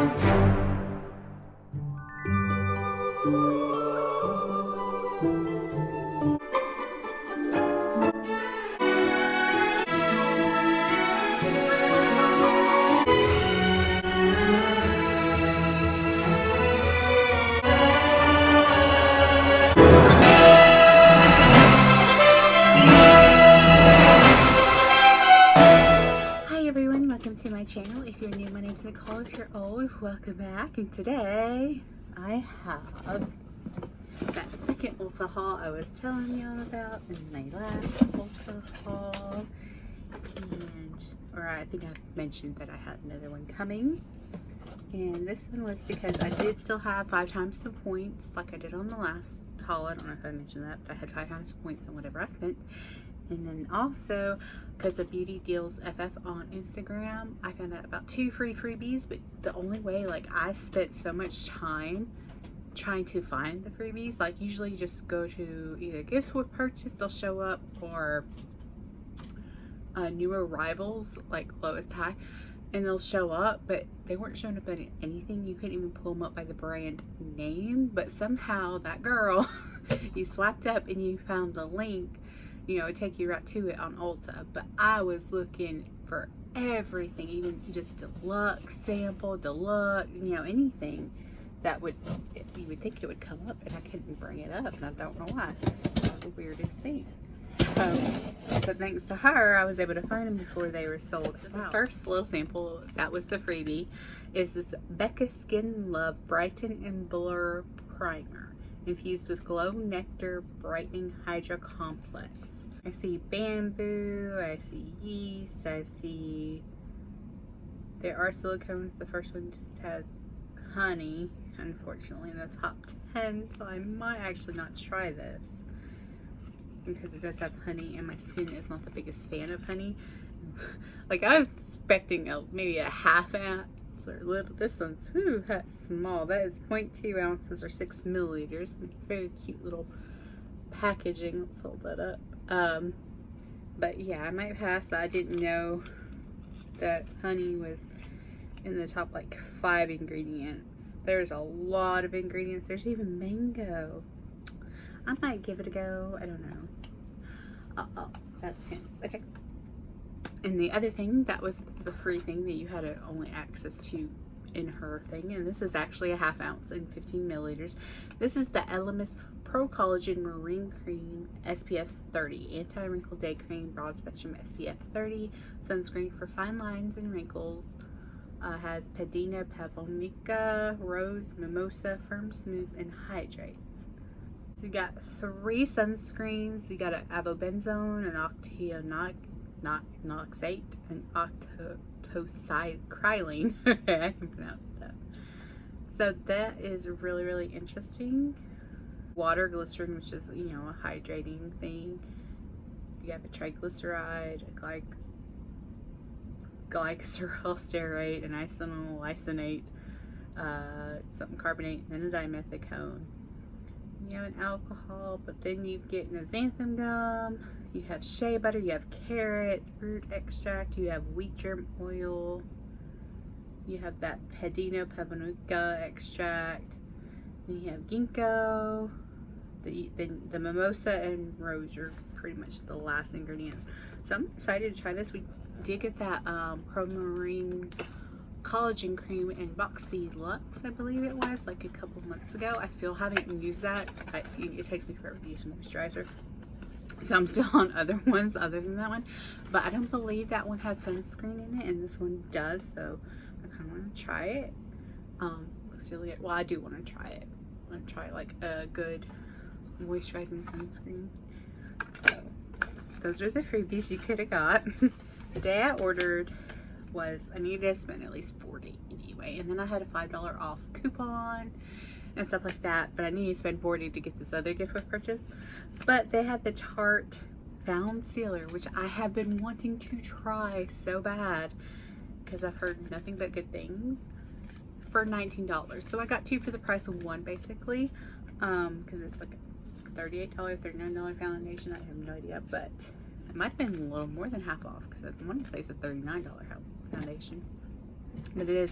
Welcome to my channel. If you're new, my name's Nicole. If you're old, welcome back. And today I have that second Ulta haul I was telling you all about in my last Ulta haul. Or I think I mentioned that I had another one coming. And this one was because I did still have 5 times the points like I did on the last haul. I don't know if I mentioned that, but I had 5 times the points on whatever I spent. And then also, because of Beauty Deals FF on Instagram, I found out about 2 free freebies, but the only way, like, I spent so much time trying to find the freebies, like, usually you just go to either gift with purchase, they'll show up, or new arrivals, like lowest high, and they'll show up, but they weren't showing up at anything. You couldn't even pull them up by the brand name, but somehow that girl, you swiped up and you found the link. You know, it'd take you right to it on Ulta, but I was looking for everything, even just deluxe sample, deluxe, you know, anything that would, you would think it would come up, and I couldn't bring it up, and I don't know why. That's the weirdest thing. But thanks to her, I was able to find them before they were sold. The first little sample, that was the freebie, is this Becca Skin Love Brighten and Blur Primer, infused with Glow Nectar Brightening Hydra Complex. I see bamboo, I see yeast, I see there are silicones. The first one just has honey, unfortunately, in the top 10, so I might actually not try this because it does have honey and my skin is not the biggest fan of honey. Like, I was expecting maybe a half ounce or little. This one's, whew, that's small. That is 0.2 ounces or 6 milliliters. It's very cute little packaging. Let's hold that up. But yeah, I might pass. I didn't know that honey was in the top like 5 ingredients. There's a lot of ingredients. There's even mango. I might give it a go. I don't know. Oh, that's okay. And the other thing, that was the free thing that you had only access to in her thing, and this is actually a half ounce and 15 milliliters. This is the Elemis Pro Collagen Marine Cream SPF 30 Anti-Wrinkle Day Cream Broad Spectrum SPF 30 Sunscreen for fine lines and wrinkles. Has Pedina Pavonica, Rose, Mimosa, Firm Smooth, and Hydrates. So you got 3 sunscreens. You got an avobenzone, an octinoxate, and octosacrylene. I can pronounce that. So that is really, really interesting. Water glycerin, which is, you know, a hydrating thing. You have a triglyceride, a glycerol stearate, an isocyanates lysate, something carbonate, and then a dimethicone. You have an alcohol, but then you get xanthan gum, you have shea butter, you have carrot root extract, you have wheat germ oil, you have that Pedina Pavonica extract, and you have ginkgo. The mimosa and rose are pretty much the last ingredients. So I'm excited to try this. We did get that Pro Marine collagen cream in Boxy Lux, I believe it was, like a couple months ago. I still haven't used that. It takes me forever to use moisturizer, so I'm still on other ones other than that one, but I don't believe that one has sunscreen in it, and this one does, so I kind of want to try it. Looks really good. Well, I do want to try it. I want to try like a good moisturizing sunscreen. So those are the freebies you could have got. The day I ordered was, I needed to spend at least $40 anyway, and then I had a $5 off coupon and stuff like that, but I needed to spend $40 to get this other gift with purchase. But they had the Tarte Found Sealer, which I have been wanting to try so bad because I've heard nothing but good things, for $19. So I got 2 for the price of 1, basically, because it's like a $38, $39 foundation. I have no idea, but it might have been a little more than half off because I want to say it's a $39 foundation, but it is.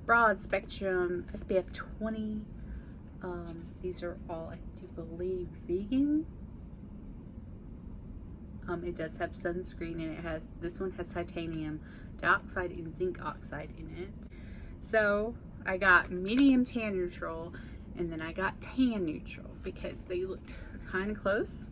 broad spectrum SPF 20. These are all, I do believe, vegan. It does have sunscreen, and this one has titanium dioxide and zinc oxide in it. So I got medium tan neutral, and then I got tan neutral because they looked kind of close.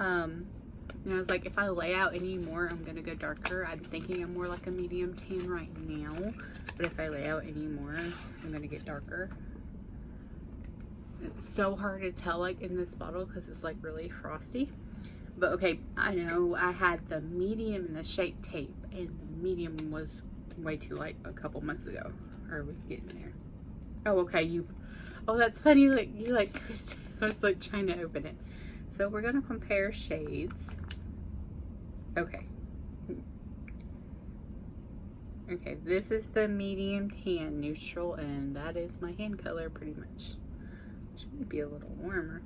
And I was like, if I lay out any more, I'm gonna go darker. I'm thinking I'm more like a medium tan right now, but if I lay out any more, I'm gonna get darker. It's so hard to tell like in this bottle because it's like really frosty. But okay, I know I had the medium and the shape tape, and the medium was way too light a couple months ago, or was getting there. Oh, okay, oh, that's funny, like, you like twisted. I was like trying to open it. So we're gonna compare shades. Okay. Okay, this is the medium tan neutral, and that is my hand color pretty much. Should be a little warmer.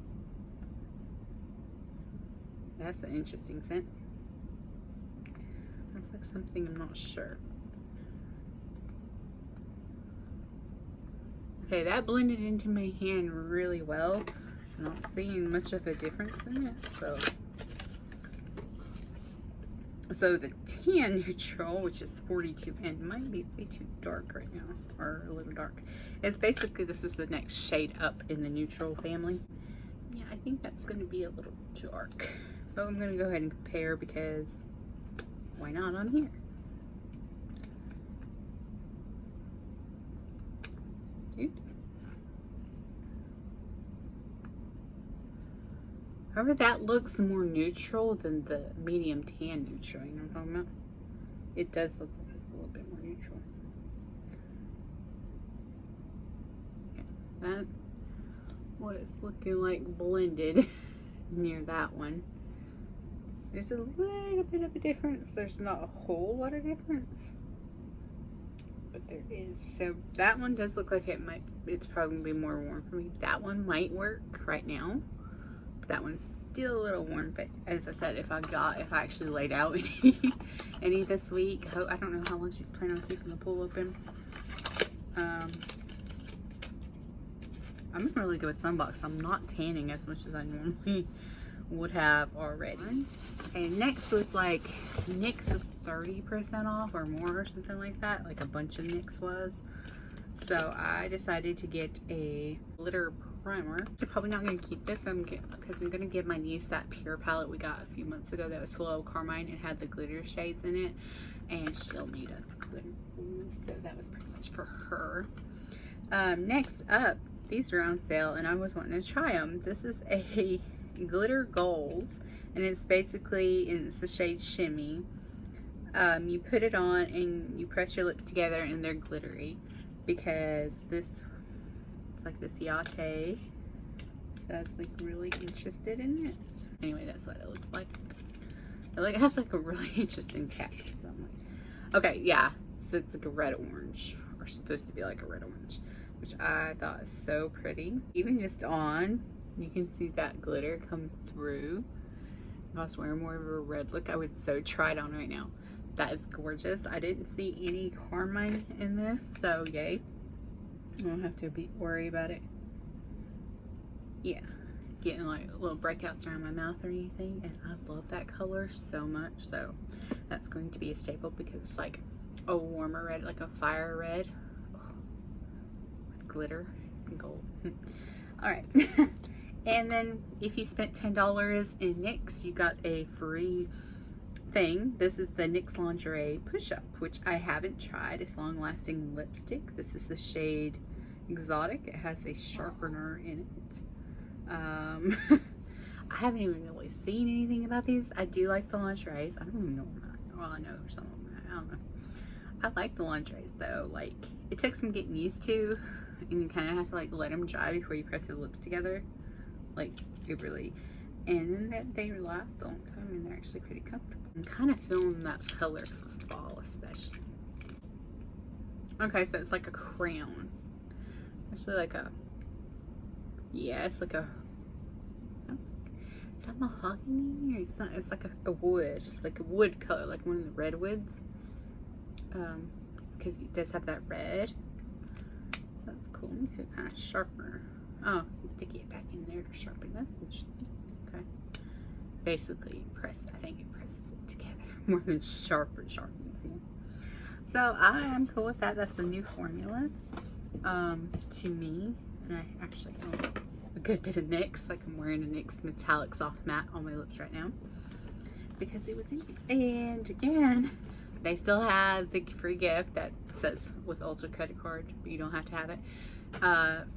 That's an interesting scent. That's like something I'm not sure. Okay, that blended into my hand really well. I'm not seeing much of a difference in it. So the tan neutral, which is 42, and might be way too dark right now, or a little dark. It's basically, this is the next shade up in the neutral family. Yeah, I think that's going to be a little dark. But I'm going to go ahead and compare because why not on here? Oops. However, that looks more neutral than the medium tan neutral, you know what I'm talking about? It does look like it's a little bit more neutral. Okay, that was looking like blended near that one. There's a little bit of a difference. There's not a whole lot of difference, but there is. So that one does look like it's probably gonna be more warm for me. That one might work right now, but that one's still a little warm. But as I said, if I actually laid out any this week, I don't know how long she's planning on keeping the pool open. I'm really good with sunblocks. I'm not tanning as much as I normally would have already. And next was like, NYX was 30% off or more or something like that. Like a bunch of NYX was. So I decided to get a glitter primer. I'm probably not going to keep this because I'm going to give my niece that Pure palette we got a few months ago that was Hello Carmine and had the glitter shades in it. And she'll need a glitter. So that was pretty much for her. Next up, these are on sale and I was wanting to try them. This is a glitter goals, and it's basically, and it's the shade Shimmy. You put it on and you press your lips together and they're glittery because this, like this Yate. So I was like really interested in it. Anyway, that's what it looks like. It has like a really interesting cap. So I'm like, okay, yeah. So it's like a red orange, or supposed to be like a red orange, which I thought is so pretty. Even just on, you can see that glitter come through. If I was wearing more of a red look, I would so try it on right now. That is gorgeous. I didn't see any Carmine in this, so yay. I don't have to worry about it. Yeah, getting like little breakouts around my mouth or anything, and I love that color so much. So that's going to be a staple because it's like a warmer red, like a fire red, with glitter and gold. All right. And then if you spent $10 in NYX, you got a free thing. This is the NYX Lingerie Push-Up, which I haven't tried. It's long-lasting lipstick. This is the shade Exotic. It has a sharpener in it. I haven't even really seen anything about these. I do like the lingeries. I don't even know them. Well, I know some of them. I don't know. I like the lingeries though. Like, it took some getting used to, and you kind of have to like let them dry before you press your lips together. Like, it really, and then that they last a long time and they're actually pretty comfortable. I'm kind of feeling that color for fall especially. Okay, so it's like a crayon. It's actually like a, yeah, it's like a, is that mahogany or is that, it's like a wood, like a wood color, like one of the redwoods. Because it does have that red. cool. Let me see what kind of sharpener. Oh, sticky it back in there to sharpen. That's interesting. Okay. Basically, I think it presses it together more than sharpens it. So I am cool with that. That's the new formula to me. And I actually have a good bit of NYX. Like I'm wearing a NYX metallic soft matte on my lips right now because it was in. And again, they still have the free gift that says with Ulta credit card, but you don't have to have it.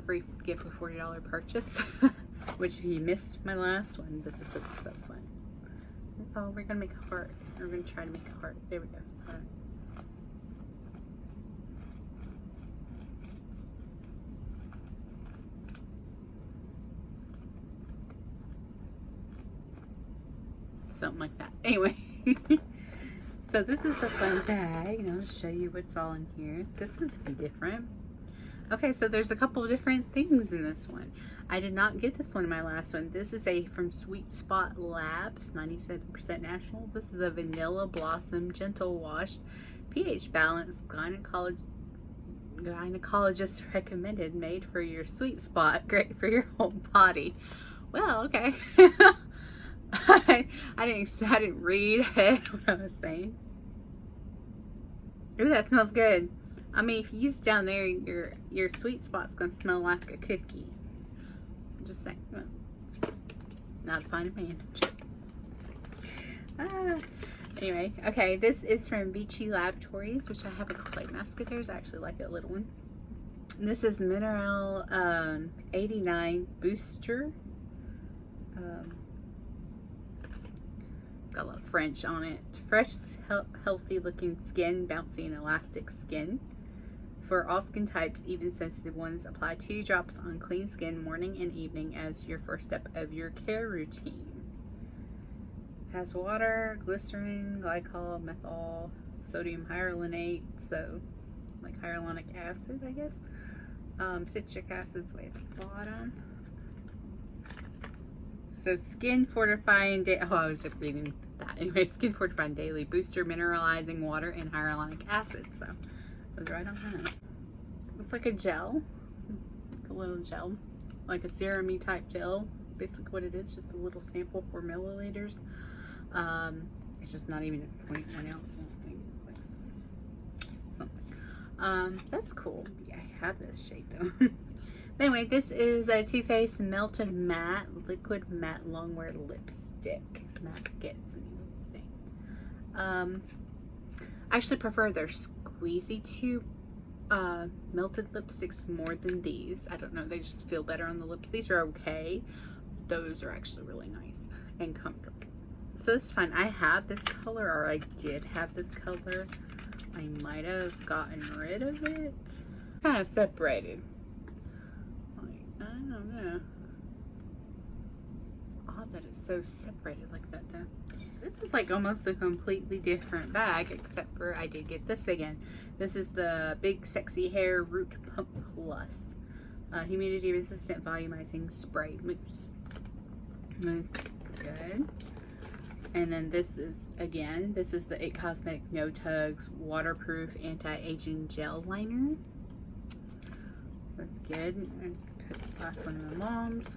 Free gift with $40 purchase. Which if you missed my last one, this is so fun. Oh, we're gonna make a heart. We're gonna try to make a heart. There we go. Something like that. Anyway. So this is the fun bag, and I'll show you what's all in here. This is different. Okay, so there's a couple of different things in this one. I did not get this one in my last one. This is from Sweet Spot Labs, 97% natural. This is a Vanilla Blossom Gentle Wash, pH balanced, gynecologist recommended, made for your sweet spot, great for your whole body. Well, okay. I didn't read what I was saying. Ooh, that smells good. I mean, if you use down there, your sweet spot's gonna smell like a cookie. Just saying. Well, not a fine man. Anyway, okay, this is from Beachy Laboratories, which I have a clay mask of theirs. I actually like a little one. And this is Mineral 89 Booster. Got a lot of French on it. Fresh, healthy looking skin, bouncy and elastic skin. For all skin types, even sensitive ones, apply 2 drops on clean skin morning and evening as your first step of your care routine. Has water, glycerin, glycol, methyl, sodium hyaluronate, so like hyaluronic acid, I guess. Citric acid's way at the bottom. So skin fortifying I was reading that. Anyway, skin fortifying daily booster, mineralizing water, and hyaluronic acid. So I was right on that. It's like a gel, like a little gel, like a serum-y type gel. It's basically what it is, just a little sample, 4 milliliters. It's just not even a 0.1 ounce. Something. That's cool. Yeah, I have this shade though. Anyway, this is a Too Faced Melted Matte Liquid Matte Longwear Lipstick. Matte gets anything. I actually prefer their squeezy tube melted lipsticks more than these. I don't know, they just feel better on the lips. These are okay. Those are actually really nice and comfortable. So this is fine. I have this color, or I did have this color. I might have gotten rid of it. Kind of separated. I don't know. It's odd that it's so separated like that though. This is like almost a completely different bag, except for I did get this again. This is the Big Sexy Hair Root Pump Plus. Humidity resistant volumizing spray mousse. That's good. And then this is, again, this is the It Cosmetic No Tugs Waterproof Anti-Aging Gel Liner. That's good. And put the last one in my mom's.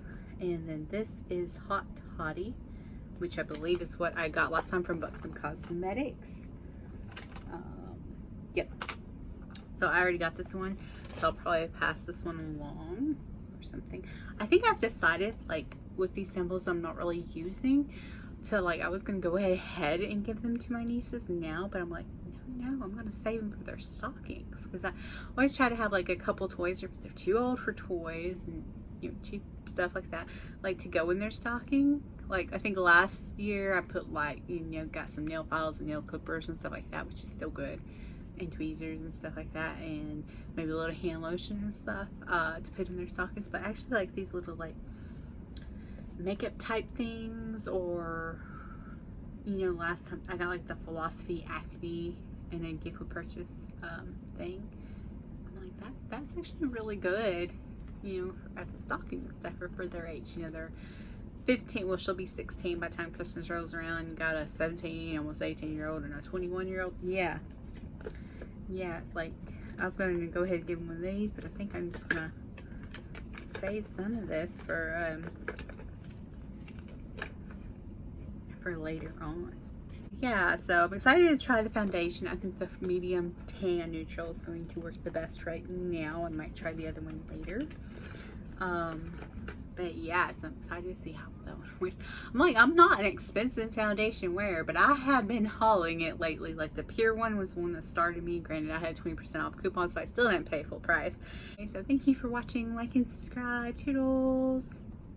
And then this is Hot Toddy, which I believe is what I got last time from Buxom Cosmetics. Yep. So I already got this one, so I'll probably pass this one along or something. I think I've decided, like, with these samples I'm not really using, to like, I was gonna go ahead and give them to my nieces now, but I'm like, no, I'm gonna save them for their stockings, because I always try to have like a couple toys, if they're too old for toys and, you know, cheap stuff like that, like to go in their stocking. Like I think last year I put, like, you know, got some nail files and nail clippers and stuff like that, which is still good, and tweezers and stuff like that, and maybe a little hand lotion and stuff to put in their stockings. But actually, like, these little like makeup type things, or, you know, last time I got like the Philosophy Acne and a gift with purchase thing. I'm like, that's actually really good, you know, as a stocking stuffer for their age. You know, they're 15, well, she'll be 16 by the time Christmas rolls around. You got a 17, almost 18-year-old and a 21-year-old. Yeah, like, I was going to go ahead and give him one of these, but I think I'm just going to save some of this for later on. Yeah, so I'm excited to try the foundation. I think the medium tan neutral is going to work the best right now. I might try the other one later. But yeah, so I'm excited to see how that one works. I'm not an expensive foundation wearer, but I have been hauling it lately. Like the Pure one was the one that started me. Granted, I had 20% off coupon, so I still didn't pay full price. Okay, so thank you for watching. Like and subscribe. Toodles.